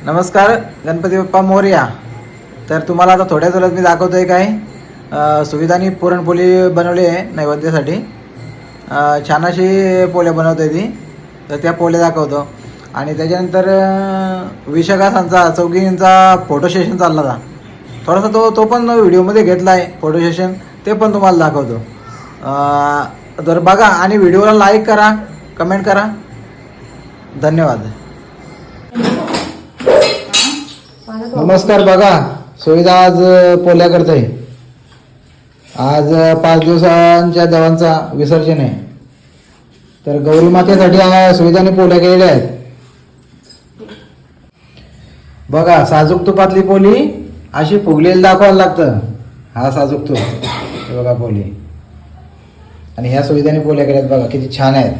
नमस्कार, गणपती बाप्पा मोरया. तर तुम्हाला आता थोड्याच वेळात मी दाखवतो आहे काय सुविधानी पुरणपोळी बनवली आहे नैवेद्यासाठी. छान अशी पोळ्या बनवते ती, तर त्या पोळ्या दाखवतो. आणि त्याच्यानंतर विशाखासांचा चौघींचा फोटो सेशन चालला होता थोडासा, तो पण व्हिडिओमध्ये घेतला आहे फोटो सेशन, ते पण तुम्हाला दाखवतो. तर बघा आणि व्हिडिओला लाईक करा, कमेंट करा. धन्यवाद. नमस्कार. बघा सुविधा आज पोळ्या करते. आज 5 दिवसांच्या देवांचा विसर्जन आहे, तर गौरी मातेसाठी सुविधाने पोळ्या केलेल्या आहेत. बघा साजूक तुपातली पोळी अशी फुगलेली दाखवायला लागतं. हा साजूक तूप, हे बघा पोळी. आणि ह्या सुविधाने पोळ्या केल्यात, बघा किती छान आहेत.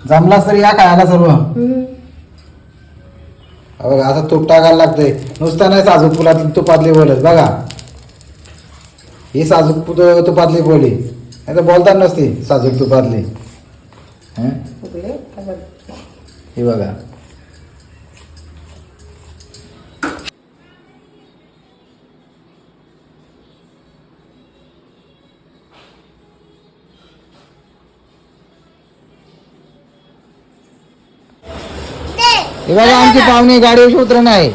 जमलाच तर या खायला सर्व. बघा असं तूप टाकायला लागतंय, नुसतं नाही साजूक तुपातली बोलत. बघा ही साजूक तुपातली बोली, नाही तर बोलतात नसती साजूक तुपातली. ही बघा. हे बघा आमची पाहुणे गाडीवर उतर नाही,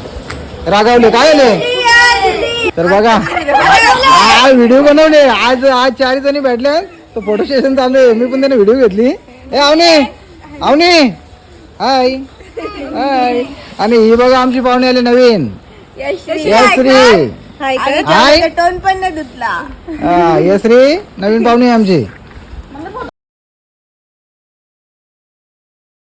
रागावले काय आले. तर बघा हा व्हिडिओ बनवले. आज 4 जणी भेटले, तो फोटो सेशन चालू आहे. मी पण त्याने व्हिडिओ घेतली. ए आवने आवने, हाय हाय. आणि ही बघा आमची पाहुणे आले नवीन. यश्री टोन पण नाही धुतला. यश्री नवीन पाहुणे आमची.